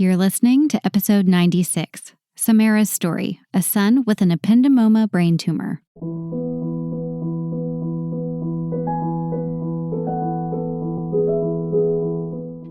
You're listening to episode 96, Samarrah's Story, a son with an Ependymoma brain tumor.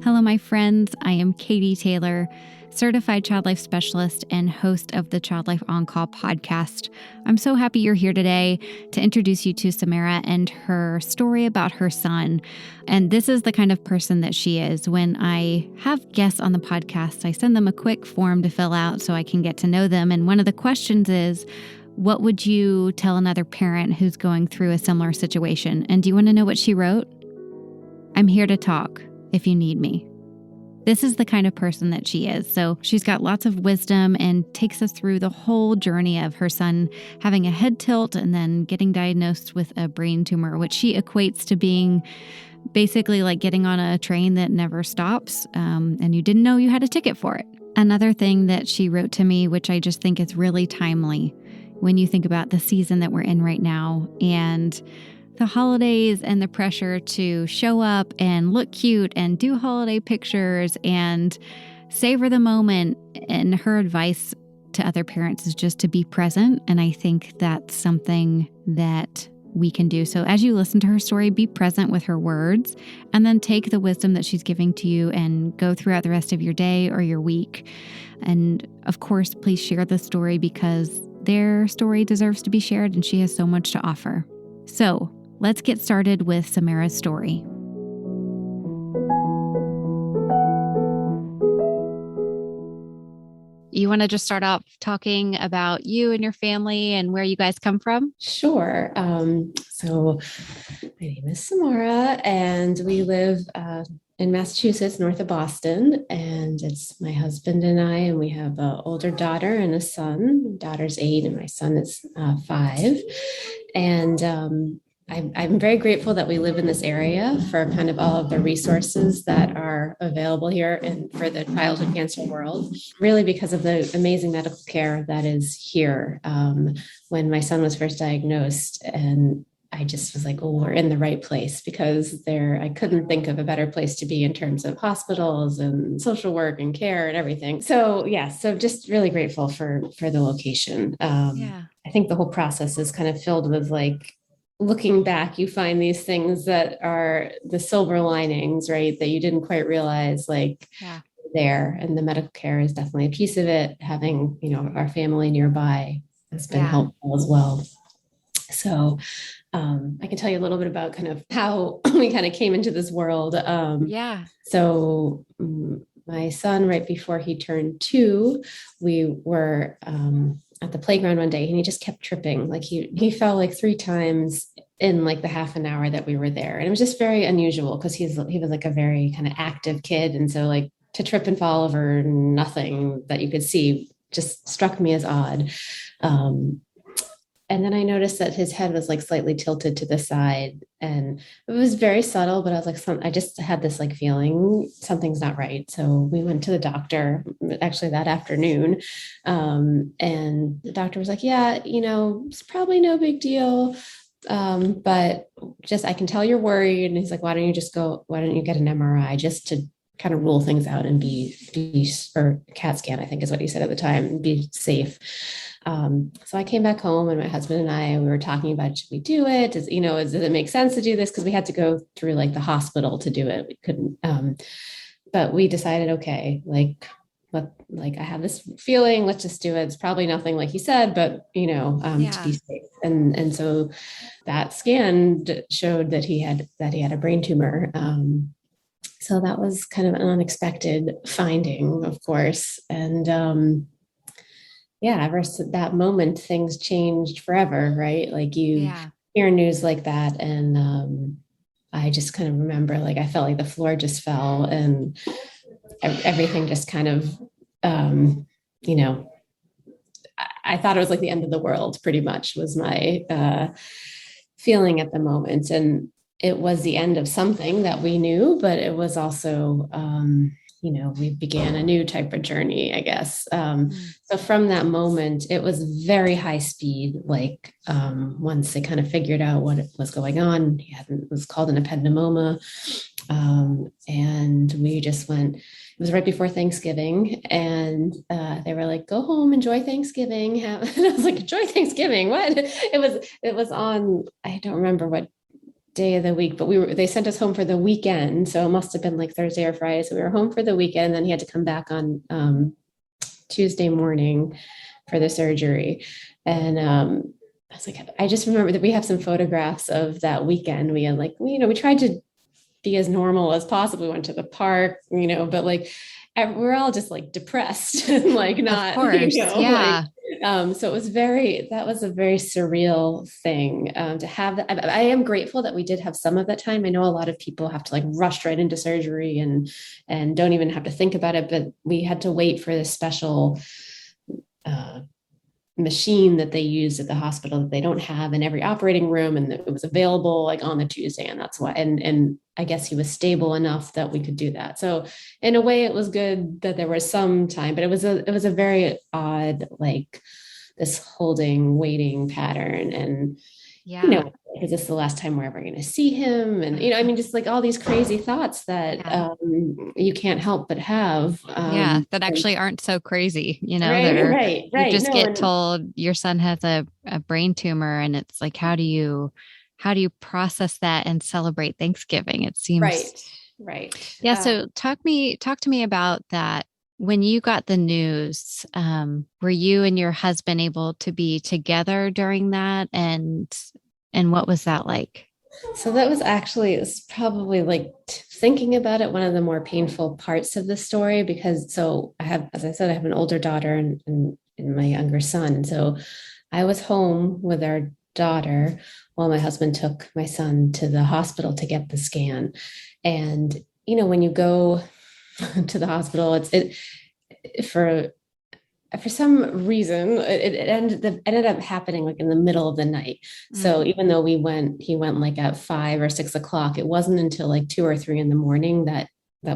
Hello, my friends. I am Katie Taylor, certified child life specialist and host of the Child Life On Call podcast. I'm so happy you're here today to introduce you to Samarrah and her story about her son. And this is the kind of person that she is. When I have guests on the podcast, I send them a quick form to fill out so I can get to know them. And one of the questions is, what would you tell another parent who's going through a similar situation? And do you want to know what she wrote? I'm here to talk if you need me. This is the kind of person that she is. So she's got lots of wisdom and takes us through the whole journey of her son having a head tilt and then getting diagnosed with a brain tumor, which she equates to being basically like getting on a train that never stops, and you didn't know you had a ticket for it. Another thing that she wrote to me, which I just think is really timely when you think about the season that we're in right now and the holidays and the pressure to show up and look cute and do holiday pictures and savor the moment. And her advice to other parents is just to be present. And I think that's something that we can do. So as you listen to her story, be present with her words and then take the wisdom that she's giving to you and go throughout the rest of your day or your week. And of course, please share the story because their story deserves to be shared and she has so much to offer. So let's get started with Samarrah's story. You want to just start off talking about you and your family and where you guys come from? Sure. So my name is Samarrah and we live in Massachusetts, north of Boston. And it's my husband and I, and we have an older daughter and a son. My daughter's 8 and my son is 5. And I'm very grateful that we live in this area for kind of all of the resources that are available here and for the childhood cancer world, really because of the amazing medical care that is here. When my son was first diagnosed, and I just was like, oh, we're in the right place because I couldn't think of a better place to be in terms of hospitals and social work and care and everything. So just really grateful for the location. I think the whole process is kind of filled with like, looking back, you find these things that are the silver linings, right? That you didn't quite realize there. And the medical care is definitely a piece of it. Having, our family nearby has been helpful as well. So I can tell you a little bit about kind of how we kind of came into this world. So my son, right before he turned 2, we were at the playground one day and he just kept tripping. Like he fell like 3 times in like the half an hour that we were there. And it was just very unusual because he was like a very kind of active kid. And so like to trip and fall over nothing that you could see just struck me as odd. And then I noticed that his head was like slightly tilted to the side and it was very subtle, but I was like, I just had this like feeling something's not right. So we went to the doctor actually that afternoon. And the doctor was like, it's probably no big deal. But just, I can tell you're worried. And he's like, why don't you get an MRI just to kind of rule things out and be or CAT scan, I think is what he said at the time, and be safe. So I came back home and my husband and I, we were talking about, should we do it? Does it make sense to do this? Cause we had to go through like the hospital to do it. We couldn't, but we decided, okay, I have this feeling, let's just do it. It's probably nothing like he said, but to be safe. And so that scan showed that he had a brain tumor. So that was kind of an unexpected finding, of course. And, ever since that moment, things changed forever, right? Like you hear news like that. And I just kind of remember, like, I felt like the floor just fell and everything just kind of, I thought it was like the end of the world, pretty much was my feeling at the moment. And it was the end of something that we knew, but it was also we began a new type of journey, I guess. Mm. So from that moment, it was very high speed. Like once they kind of figured out what was going on, it was called an ependymoma. And we just went, it was right before Thanksgiving, and they were like, go home, enjoy Thanksgiving. And I was like, enjoy Thanksgiving. What? It was on, I don't remember what day of the week, but they sent us home for the weekend. So it must have been like Thursday or Friday. So we were home for the weekend. Then he had to come back on Tuesday morning for the surgery. And I was like, I just remember that we have some photographs of that weekend. We had we tried to be as normal as possible. We went to the park, but like we're all just like depressed and like Of not, course. Yeah. so that was a very surreal thing to have that. I am grateful that we did have some of that time. I know a lot of people have to like rush right into surgery and don't even have to think about it, but we had to wait for this special uh, machine that they use at the hospital that they don't have in every operating room, and it was available like on the Tuesday, and that's why. And I guess he was stable enough that we could do that. So in a way, it was good that there was some time, but it was a very odd, like this holding, waiting pattern, and Yeah. is this the last time we're ever going to see him? And, I mean, just like all these crazy thoughts that Yeah. you can't help but have. Yeah, that actually aren't so crazy. Right, right, You right. just No, get and told your son has a brain tumor, and it's like, how do you process that and celebrate Thanksgiving? It seems, right, right. yeah. So talk to me about that. When you got the news, were you and your husband able to be together during that? And what was that like? So that was actually, it's probably like thinking about it, one of the more painful parts of the story, because so I have, as I said, I have an older daughter and my younger son. And so I was home with our daughter while my husband took my son to the hospital to get the scan. And, when you go to the hospital, for some reason it ended up happening like in the middle of the night. So Mm. even though he went like at 5 or 6 o'clock, it wasn't until like 2 or 3 in the morning that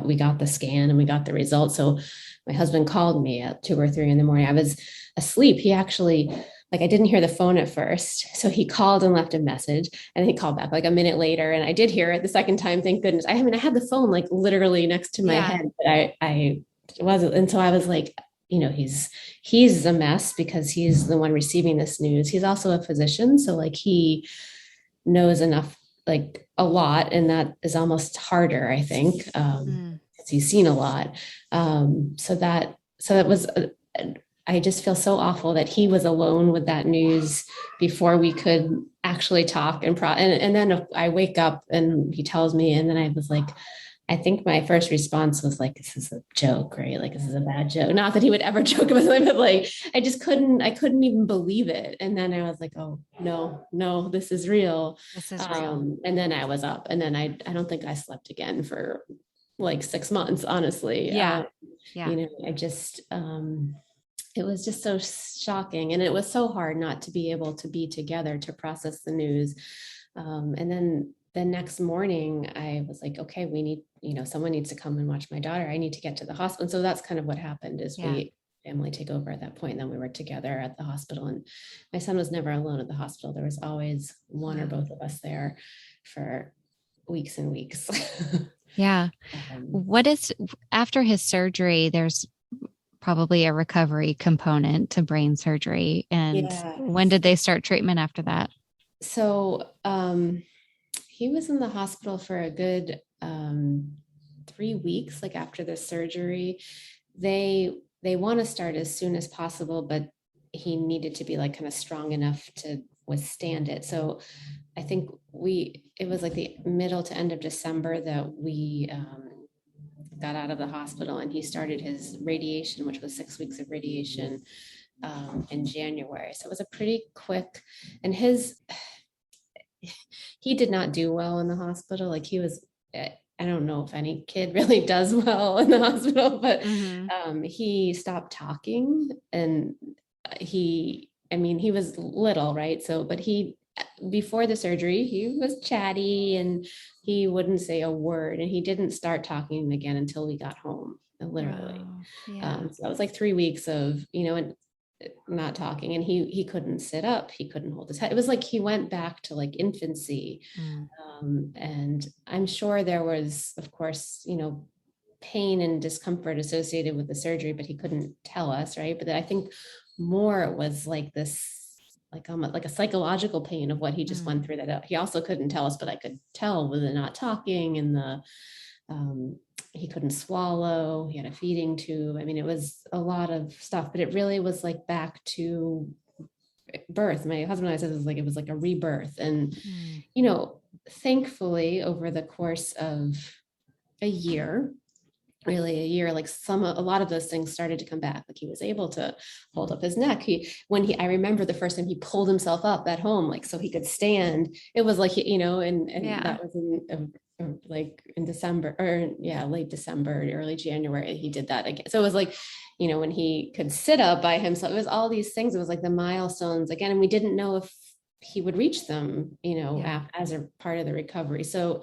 we got the scan and we got the result. So my husband called me at 2 or 3 in the morning. I was asleep. He actually, like, I didn't hear the phone at first, so he called and left a message, and he called back like a minute later, and I did hear it the second time, thank goodness. I mean, I had the phone like literally next to my Yeah. head, but I wasn't. And so I was like, he's a mess because he's the one receiving this news. He's also a physician, so like he knows enough, like a lot, and that is almost harder, I think, Mm. because he's seen a lot. So that was. I just feel so awful that he was alone with that news before we could actually talk and then I wake up and he tells me, and then I was like, I think my first response was like, this is a joke, right? Like, this is a bad joke. Not that he would ever joke about it, but like, I couldn't even believe it. And then I was like, oh, no, no, this is real. This is real. And then I was up, and then I don't think I slept again for like 6 months, honestly. Yeah. Yeah. I just, it was just so shocking. And it was so hard not to be able to be together to process the news. And then the next morning, I was like, okay, we need, someone needs to come and watch my daughter. I need to get to the hospital. And so that's kind of what happened is Yeah. family take over at that point. And then we were together at the hospital, and my son was never alone at the hospital. There was always one or both of us there for weeks and weeks. Yeah. Um, What is after his surgery, there's probably a recovery component to brain surgery. And yeah. when did they start treatment after that? So he was in the hospital for a good 3 weeks, like after the surgery. They want to start as soon as possible, but he needed to be like kind of strong enough to withstand it. So I think it was like the middle to end of December that we got out of the hospital, and he started his radiation, which was 6 weeks of radiation in January. So it was a pretty quick, and he did not do well in the hospital. Like he was, I don't know if any kid really does well in the hospital, but Mm-hmm. he stopped talking, and I mean, he was little, right? So, but before the surgery, he was chatty and he wouldn't say a word, and he didn't start talking again until we got home, literally. Wow. Yeah. So that was like 3 weeks of, and not talking, and he couldn't sit up, he couldn't hold his head. It was like he went back to like infancy. Mm. And I'm sure there was, of course, pain and discomfort associated with the surgery, but he couldn't tell us, right? But I think more it was like this, like almost like a psychological pain of what he just went through, that he also couldn't tell us, but I could tell with the not talking and the he couldn't swallow, he had a feeding tube. I mean, it was a lot of stuff, but it really was like back to birth. My husband and I said it was like a rebirth. And thankfully over the course of a year, really a year, like a lot of those things started to come back. Like he was able to hold up his neck. I remember the first time he pulled himself up at home, like so he could stand. It was like, and that was like in December, or late December, early January, he did that again. So it was like, when he could sit up by himself, it was all these things. It was like the milestones again, and we didn't know if he would reach them, as a part of the recovery. So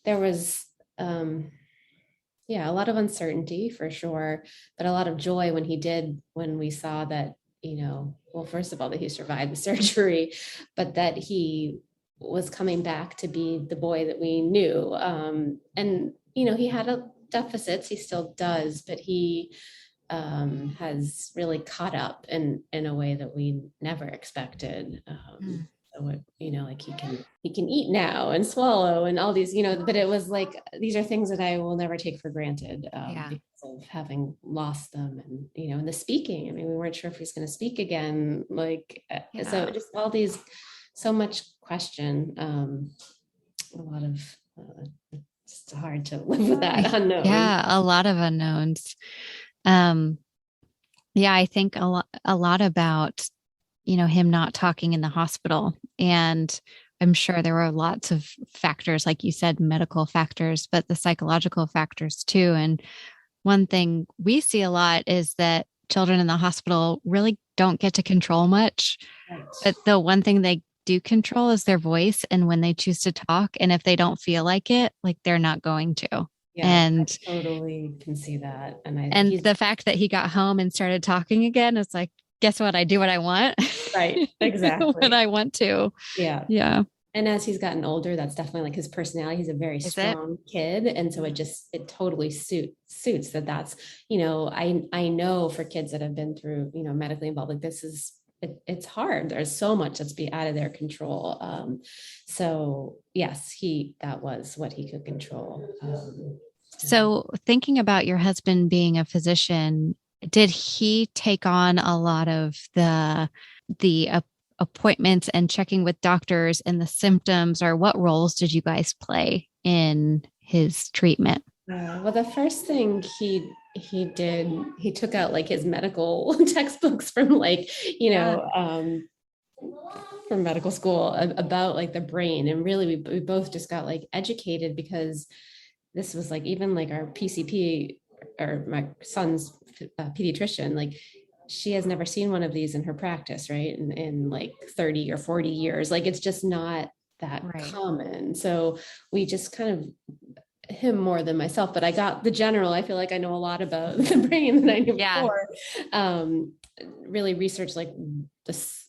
there was, a lot of uncertainty for sure, but a lot of joy when we saw that, well, first of all, that he survived the surgery, but that he was coming back to be the boy that we knew. And, he had deficits, he still does, but he has really caught up in a way that we never expected. So like he can eat now and swallow and all these, but it was like, these are things that I will never take for granted because of having lost them. And, and the speaking, I mean, we weren't sure if he's going to speak again. Like, so just all these, so much question, a lot of, it's hard to live with that unknown. Yeah, a lot of unknowns. I think a lot about, him not talking in the hospital. And I'm sure there were lots of factors, like you said, medical factors, but the psychological factors too. And one thing we see a lot is that children in the hospital really don't get to control much. Right. But the one thing they do control is their voice and when they choose to talk. And if they don't feel like it, like they're not going to. Yeah, and I totally can see that. And the fact that he got home and started talking again, it's like, guess what? I do what I want. Right. Exactly. When I want to. Yeah. Yeah. And as he's gotten older, that's definitely like his personality. He's a very strong kid. And so it totally suits that. That's, I know for kids that have been through, medically involved, like it's hard. There's so much that's be out of their control. So yes, that was what he could control. So thinking about your husband being a physician, did he take on a lot of the appointments and checking with doctors and the symptoms, or what roles did you guys play in his treatment? Well, the first thing he did, he took out like his medical textbooks from like, from medical school about like the brain. And really we both just got like educated, because this was like, even like our PCP, or my son's pediatrician, like she has never seen one of these in her practice, right? In like 30 or 40 years, like it's just not that common. So we just kind of, him more than myself, but I got the general. I feel like I know a lot about the brain than I knew before. Really research like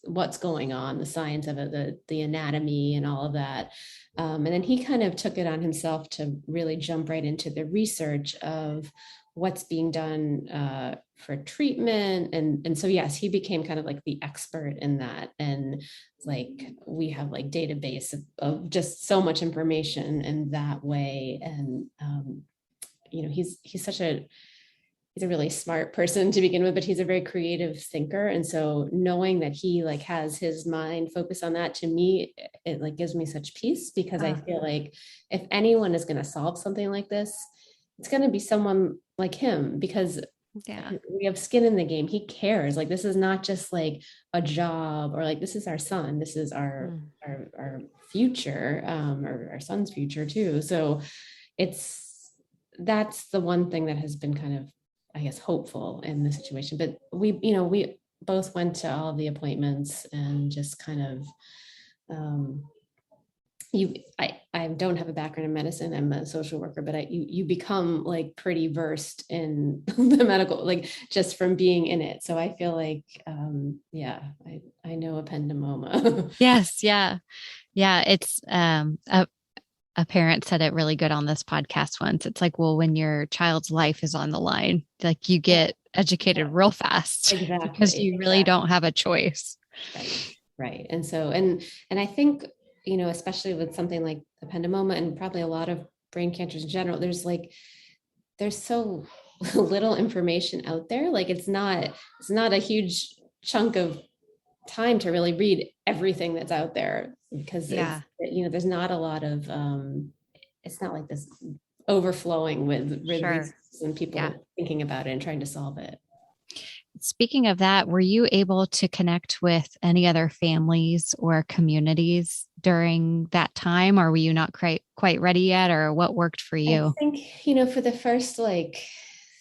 what's going on, the science of it, the anatomy and all of that. And then he kind of took it on himself to really jump right into the research of what's being done for treatment. And so, yes, he became kind of like the expert in that. And like, we have like database of just so much information in that way. And, he's a really smart person to begin with, but he's a very creative thinker. And so knowing that he like has his mind focused on that, to me, it like gives me such peace, because I feel like if anyone is going to solve something like this, it's going to be someone like him, because we have skin in the game. He cares. Like, this is not just like a job, or like, this is our son. This is our future, or our son's future too. So that's the one thing that has been kind of, I guess, hopeful in the situation. But we both went to all of the appointments and just kind of, I don't have a background in medicine. I'm a social worker, but you become like pretty versed in the medical, like just from being in it. So I feel like, yeah, I know ependymoma. Yes. Yeah. Yeah. It's, a parent said it really good on this podcast once. It's like, well, when your child's life is on the line, like you Yeah, get educated yeah, real fast because exactly, you really exactly. don't have a choice. Right, right. And so, and I think, especially with something like ependymoma and probably a lot of brain cancers in general, there's so little information out there. Like it's not a huge chunk of time to really read everything that's out there because Yeah. there's not a lot of it's not like this overflowing with Sure. resources and Yeah. people thinking about it and trying to solve it. Speaking of that, were you able to connect with any other families or communities during that time, or were you not quite ready yet, or what worked for I you? think, for the first like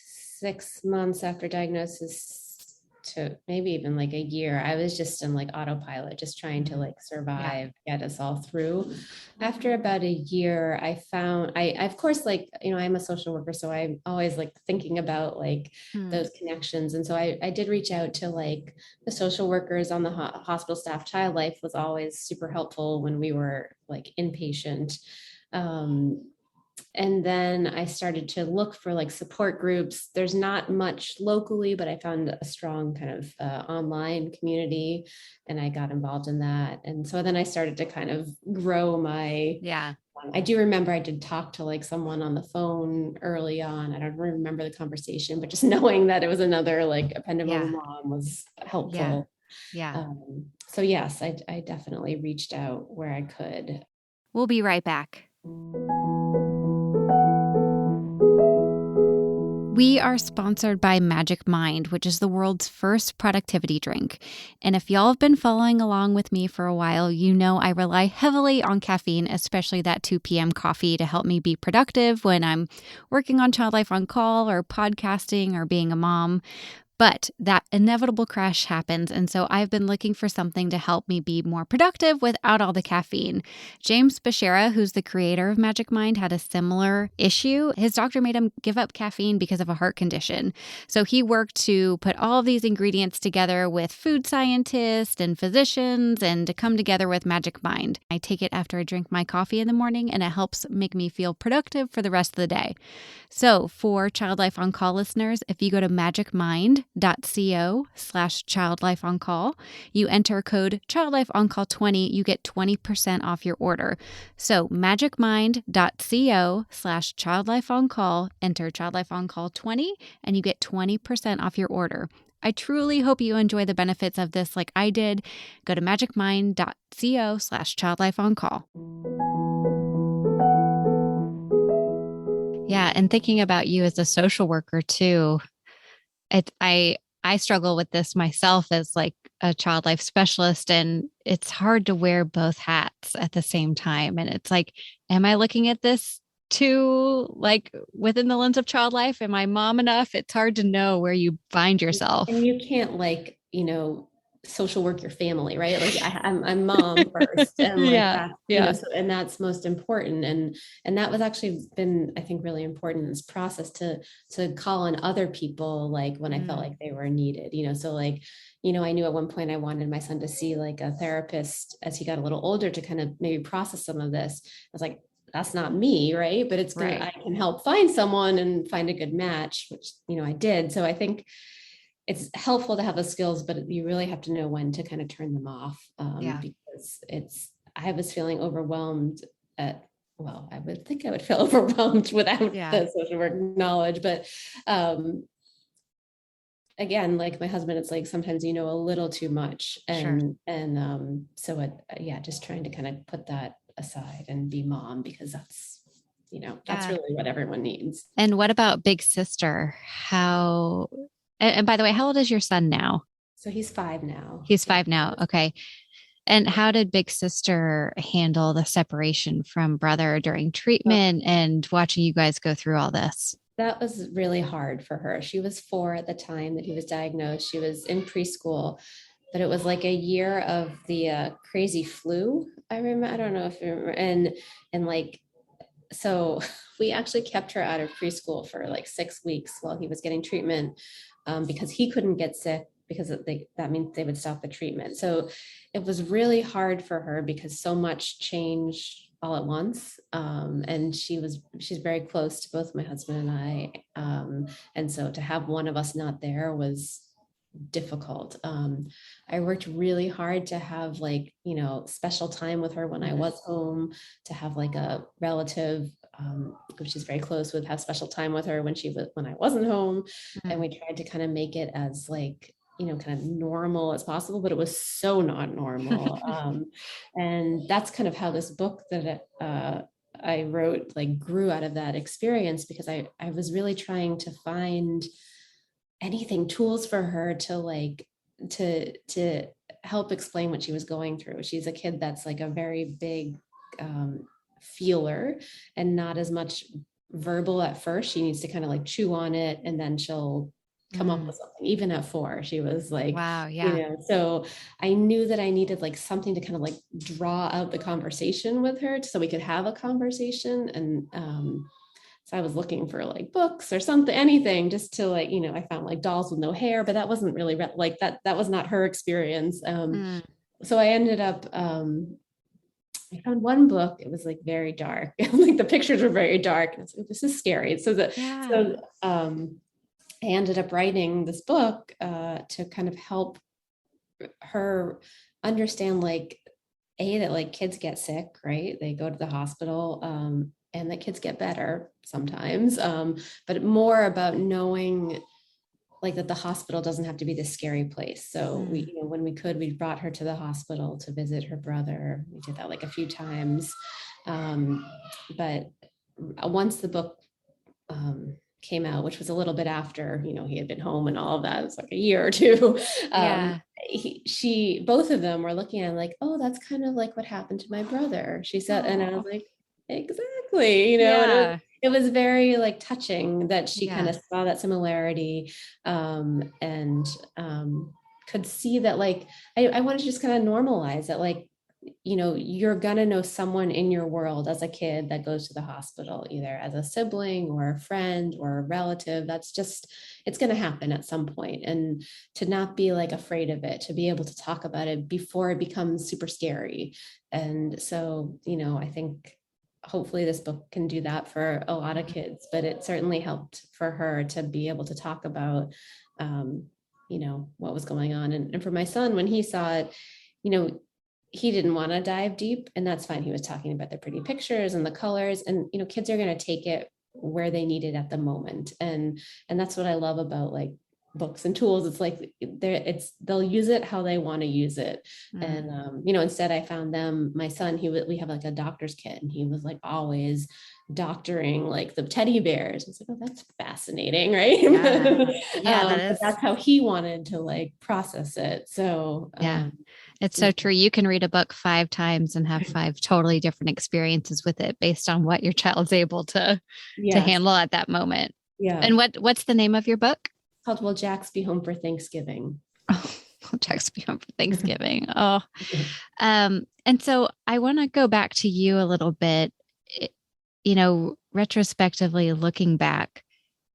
6 months after diagnosis to maybe even like a year, I was just in like autopilot, just trying to Mm. like Yeah. survive, get us all through. After about a year, I of course, like, I'm a social worker, so I'm always like thinking about like Hmm. those connections. And so I did reach out to like the social workers on the hospital staff. Child Life was always super helpful when we were like inpatient. Um, and then I started to look for like support groups. There's not much locally, but I found a strong kind of online community and I got involved in that. And so then I started to kind of grow my. Yeah. I do remember I did talk to like someone on the phone early on. I don't remember the conversation, but just knowing that it was another like ependymoma Yeah. mom was Yeah. helpful. Yeah. So yes, I definitely reached out where I could. We'll be right back. We are sponsored by Magic Mind, which is the world's first productivity drink. And if y'all have been following along with me for a while, you know I rely heavily on caffeine, especially that 2 p.m. coffee to help me be productive when I'm working on Child Life on Call or podcasting or being a mom. But that inevitable crash happens, and so I've been looking for something to help me be more productive without all the caffeine. James Bashara, who's the creator of Magic Mind, had a similar issue. His doctor made him give up caffeine because of a heart condition. So he worked to put all of these ingredients together with food scientists and physicians and to come together with Magic Mind. I take it after I drink my coffee in the morning, and it helps make me feel productive for the rest of the day. So for Child Life on Call listeners, if you go to magicmind.co/childlifeoncall, you enter code childlifeoncall20, you get 20% off your order. So magicmind.co/childlifeoncall, enter childlifeoncall20, and you get 20% off your order. I truly hope you enjoy the benefits of this like I did. Go to magicmind.co/childlifeoncall. Yeah, and thinking about you as a social worker too, I struggle with this myself as like a child life specialist, and it's hard to wear both hats at the same time. And it's like, am I looking at this too like within the lens of child life? Am I mom enough? It's hard to know where you find And yourself. you can't like, social work your family, right? Like I'm mom first, and like Yeah, that, yeah, so, and that's most important. And that was actually been, I think, really important in this process to call on other people, like when I felt mm, like they were needed, so like, I knew at one point I wanted my son to see like a therapist as he got a little older to kind of maybe process some of this. I was like, that's not me, right? But I right. can help find someone and find a good match, which, I did. So I think it's helpful to have the skills, but you really have to know when to kind of turn them off, Yeah, because I was feeling overwhelmed well, I would think I would feel overwhelmed without yeah, the social work knowledge, but um, again, like my husband, it's like sometimes a little too much, sure. and so yeah, just trying to kind of put that aside and be mom because that's Yeah. really what everyone needs. And what about big sister? And by the way, how old is your son now? So he's 5 now. He's Yeah. 5 now. Okay. And how did big sister handle the separation from brother during treatment and watching you guys go through all this? That was really hard for her. She was 4 at the time that he was diagnosed. She was in preschool. but it was like a year of the crazy flu. I remember, I don't know if you remember, and like, so we actually kept her out of preschool for like 6 weeks while he was getting treatment, because he couldn't get sick because that means they would stop the treatment. So it was really hard for her because so much changed all at once. And she's very close to both my husband and I. And so to have one of us not there was difficult. I worked really hard to have like, special time with her when I was home, to have like a relative who she's very close with, have special time with her when I wasn't home. And we tried to kind of make it as like, kind of normal as possible, but it was so not normal. And that's kind of how this book that I wrote like grew out of that experience, because I was really trying to find anything, tools for her to like to help explain what she was going through. She's a kid that's like a very big feeler and not as much verbal at first. She needs to kind of like chew on it, and then she'll come up with something. Even at 4, she was like, wow, yeah. So I knew that I needed like something to kind of like draw out the conversation with her so we could have a conversation. And so I was looking for like books or something, anything, just to like, I found like dolls with no hair, but that wasn't really like that was not her experience. So I ended up, I found one book. It was like very dark. Like the pictures were very dark. And I was like, this is scary. I ended up writing this book to kind of help her understand like, that like kids get sick, right? They go to the hospital, and that kids get better sometimes, but more about knowing like that the hospital doesn't have to be this scary place. So we, when we could, we brought her to the hospital to visit her brother. We did that like a few times. But once the book came out, which was a little bit after, he had been home and all of that, it was like a year or two. Both of them were looking at like, oh, that's kind of like what happened to my brother, she said. And I was like, exactly, and it was very like touching that she kind of saw that similarity, and could see that like, I wanted to just kind of normalize that, like, you're gonna know someone in your world as a kid that goes to the hospital, either as a sibling or a friend or a relative. That's just, it's gonna happen at some point. And to not be like afraid of it, to be able to talk about it before it becomes super scary. And so, I think hopefully this book can do that for a lot of kids, but it certainly helped for her to be able to talk about, what was going on. And for my son, when he saw it, he didn't want to dive deep, and that's fine. He was talking about the pretty pictures and the colors, and kids are going to take it where they need it at the moment. And that's what I love about like books and tools. It's like they'll use it how they want to use it. And instead I found my son, we have like a doctor's kit, and he was like always doctoring like the teddy bears. I was like, oh, that's fascinating, right? But that's how he wanted to like process it. So it's so true. You can read a book 5 times and have 5 totally different experiences with it based on what your child's able to handle at that moment. And what's the name of your book? It's called Will Jax Be Home for Thanksgiving? Oh, Will Jax Be Home for Thanksgiving? Oh, and so I want to go back to you a little bit. Retrospectively looking back,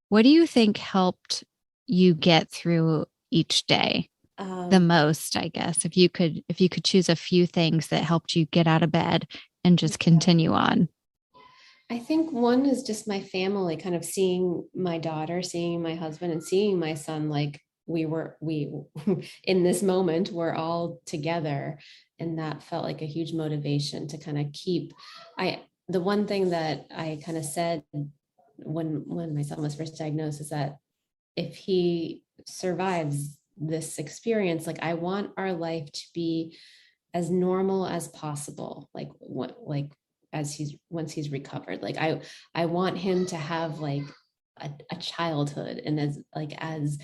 what do you think helped you get through each day the most? I guess if you could choose a few things that helped you get out of bed and just continue on. I think one is just my family, kind of seeing my daughter, seeing my husband, and seeing my son. Like we in this moment, we're all together, and that felt like a huge motivation to kind of keep. The one thing that I kind of said when my son was first diagnosed is that if he survives this experience, like I want our life to be as normal as possible. Like once he's recovered, like I want him to have like a childhood and as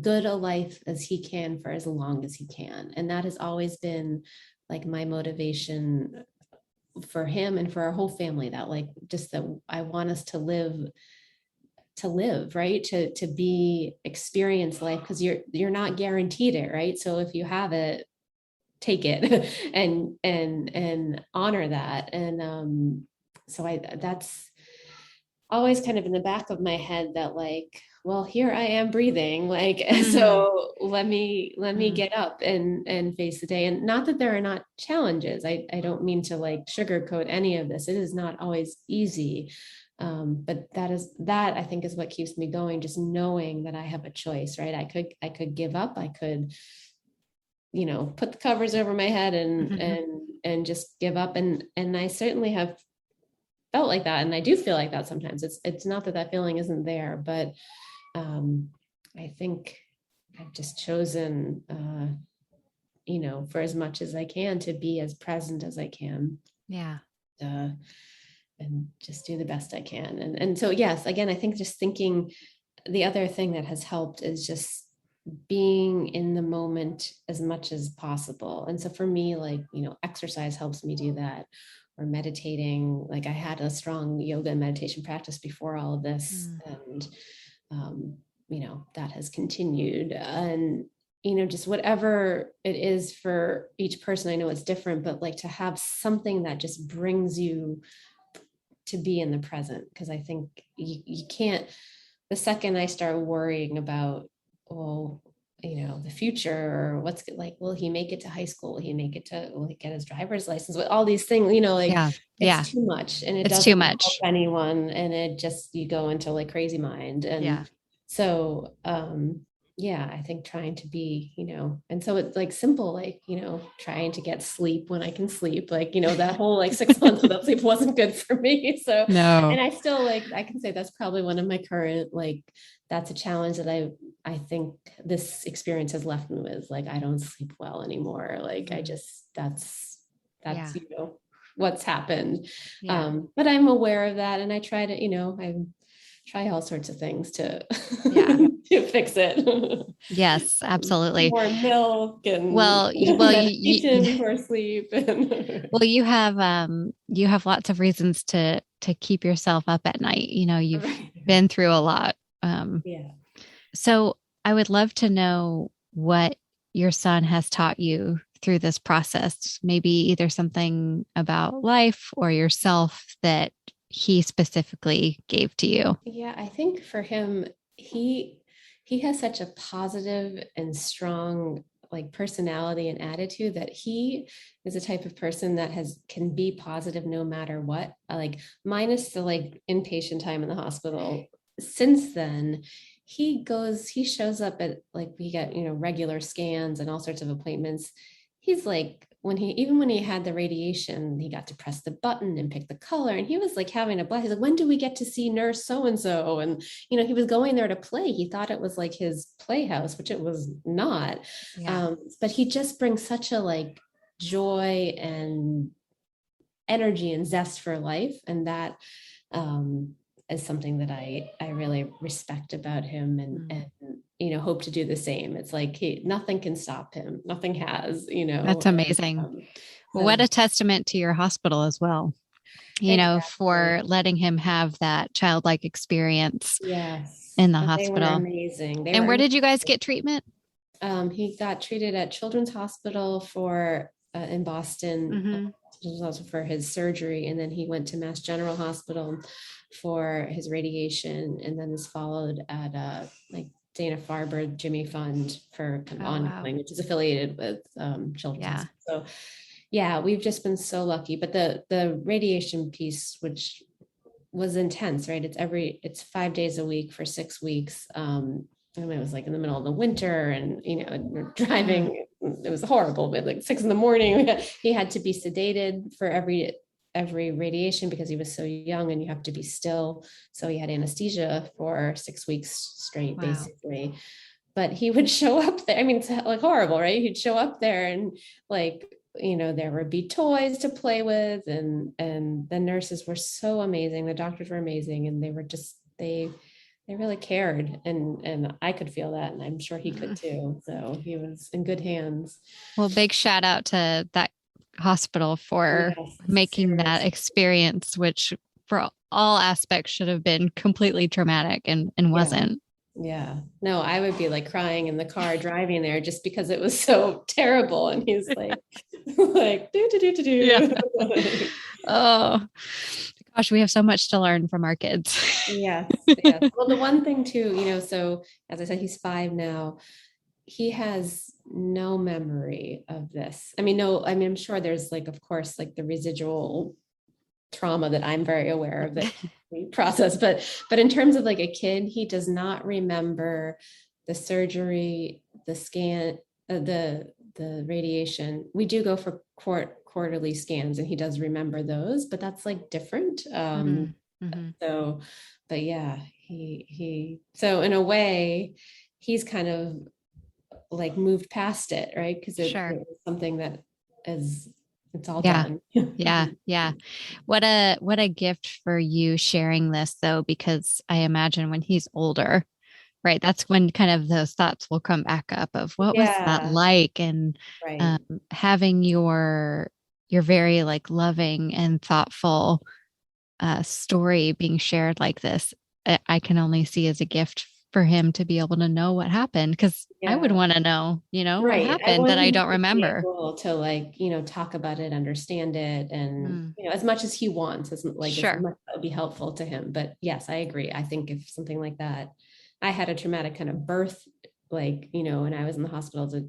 good a life as he can for as long as he can. And that has always been like my motivation for him and for our whole family, that like just that I want us to live to live, right? To be experience life, because you're not guaranteed it, right? So if you have it, take it and honor that. And so I that's always kind of in the back of my head, that like, well, here I am breathing, like, so let me get up and face the day. And not that there are not challenges. I don't mean to like sugarcoat any of this. It is not always easy. But that I think is what keeps me going, just knowing that I have a choice, right? I could give up. I could, put the covers over my head and just give up. And I certainly have felt like that. And I do feel like that sometimes. It's not that feeling isn't there, but I think I've just chosen, for as much as I can, to be as present as I can. Yeah. And just do the best I can. And so, yes, again, I think just thinking, the other thing that has helped is just being in the moment as much as possible. And so for me, like, exercise helps me do that, or meditating. Like, I had a strong yoga and meditation practice before all of this. And, that has continued. And, just whatever it is for each person, I know it's different, but like to have something that just brings you to be in the present. Because I think you can't, the second I start worrying about, well, the future, or what's like, will he make it to high school? Will he get his driver's license? With all these things, it's too much, and it doesn't help anyone. And it just, you go into like crazy mind. And so, I think trying to be, and so it's like simple, like, trying to get sleep when I can sleep, like, that whole like 6 months without sleep wasn't good for me. So, no. And I still, like, I can say that's probably one of my current, like, that's a challenge that I think this experience has left me with. Like, I don't sleep well anymore. Like, I just, that's, what's happened. But I'm aware of that. And I try to, I try all sorts of things to, to fix it. Yes, absolutely. More milk and meditation before sleep. Well, you have lots of reasons to keep yourself up at night. You've been through a lot. So I would love to know what your son has taught you through this process, maybe either something about life or yourself that he specifically gave to you. Yeah, I think for him, he has such a positive and strong like personality and attitude, that he is a type of person that can be positive no matter what, like minus the like inpatient time in the hospital. Since then, he shows up at, like, we get, regular scans and all sorts of appointments. He's like, when he had the radiation, he got to press the button and pick the color, and he was like having a blast. He's like, when do we get to see nurse so-and-so? And, he was going there to play. He thought it was like his playhouse, which it was not. But he just brings such a like joy and energy and zest for life. And that is something that I really respect about him, and hope to do the same. It's like nothing can stop him. Nothing has, That's amazing. Well, what a testament to your hospital as well, for letting him have that childlike experience in the hospital. They were amazing. And where did you guys get treatment? He got treated at Children's Hospital in Boston. This was also for his surgery. And then he went to Mass General Hospital for his radiation, and then was followed at Dana-Farber Jimmy Fund for kind of ongoing, which is affiliated with Children's Hospital. So we've just been so lucky. But the radiation piece, which was intense, right? It's 5 days a week for 6 weeks. And it was like in the middle of the winter, and we're driving. It was horrible. But like 6 a.m, he had to be sedated for every radiation because he was so young, and you have to be still. So he had anesthesia for 6 weeks straight, basically. But he would show up there. I mean, it's like horrible, right? He'd show up there, and like, there would be toys to play with, and the nurses were so amazing. The doctors were amazing, and they were just, they really cared, and I could feel that, and I'm sure he could too. So he was in good hands. Well, big shout out to that hospital for making that experience, which for all aspects should have been completely traumatic and Yeah. wasn't. Yeah. No, I would be like crying in the car driving there just because it was so terrible. And he's like, like, do, do, do, do, do. Yeah. Oh, gosh, we have so much to learn from our kids. Yes. Yes. Well, the one thing too, so as I said, he's 5 now. He has no memory of this. I mean, no, I mean, I'm sure there's like, of course, like the residual trauma that I'm very aware of that we process, but in terms of like a kid, he does not remember the surgery, the scan, the radiation. We do go for quarterly scans, and he does remember those, but that's like different. Mm-hmm. So, but yeah, so in a way, he's kind of like moved past it, right? Because it was something that it's all done. Yeah. What a gift for you sharing this though, because I imagine when he's older, right, that's when kind of those thoughts will come back up of what was that like, and Right. having your very like loving and thoughtful story being shared like this, I can only see as a gift for him to be able to know what happened, because I would want to know, what happened that I don't remember. To like, talk about it, understand it, and as much as he wants, as much that would be helpful to him. But yes, I agree. I think if something like that, I had a traumatic kind of birth, like, and I was in the hospital as a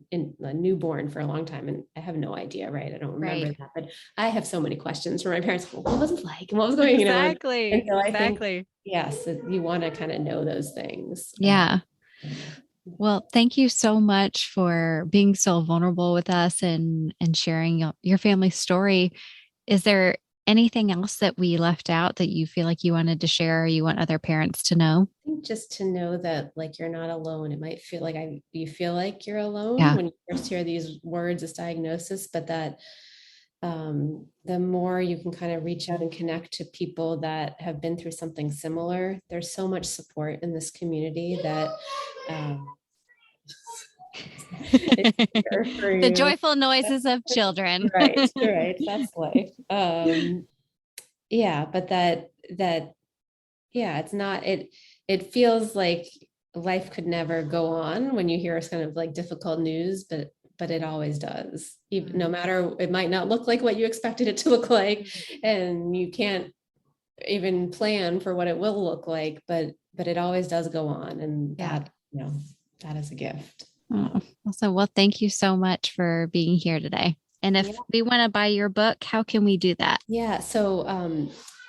newborn for a long time, and I have no idea, right? I don't remember that, but I have so many questions from my parents. Well, what was it like? And what was going, Exactly. And so I think, yes, you want to kind of know those things. Yeah. Well, thank you so much for being so vulnerable with us and sharing your family story. Is there anything else that we left out that you feel like you wanted to share or you want other parents to know? I think just to know that like you're not alone. It might feel like you feel like you're alone when you first hear these words, this diagnosis, but that the more you can kind of reach out and connect to people that have been through something similar, there's so much support in this community that the joyful noises of children. Right. That's life. Yeah, but it's not, it feels like life could never go on when you hear kind of like difficult news, but it always does. Even no matter, it might not look like what you expected it to look like, and you can't even plan for what it will look like, but it always does go on, and that is a gift. Oh, awesome. Well, thank you so much for being here today. And if we want to buy your book, how can we do that? Yeah. So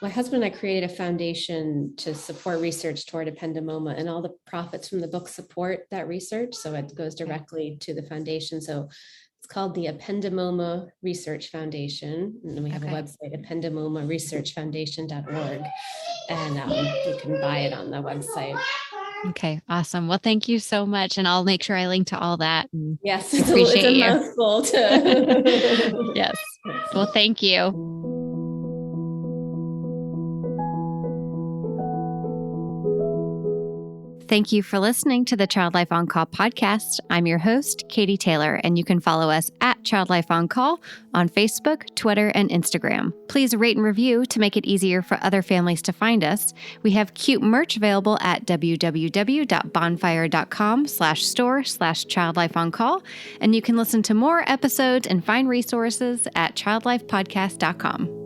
my husband and I created a foundation to support research toward ependymoma, and all the profits from the book support that research. So it goes directly to the foundation. So it's called the Ependymoma Research Foundation. And then we have a website, ependymoma-researchfoundation.org. And you can buy it on the website. Okay, awesome. Well, thank you so much. And I'll make sure I link to all that. And yes, it's a mouthful to. Yes. Well, thank you. Thank you for listening to the Child Life On Call podcast. I'm your host, Katie Taylor, and you can follow us at Child Life On Call on Facebook, Twitter, and Instagram. Please rate and review to make it easier for other families to find us. We have cute merch available at www.bonfire.com/store/childlifeoncall, and you can listen to more episodes and find resources at childlifepodcast.com.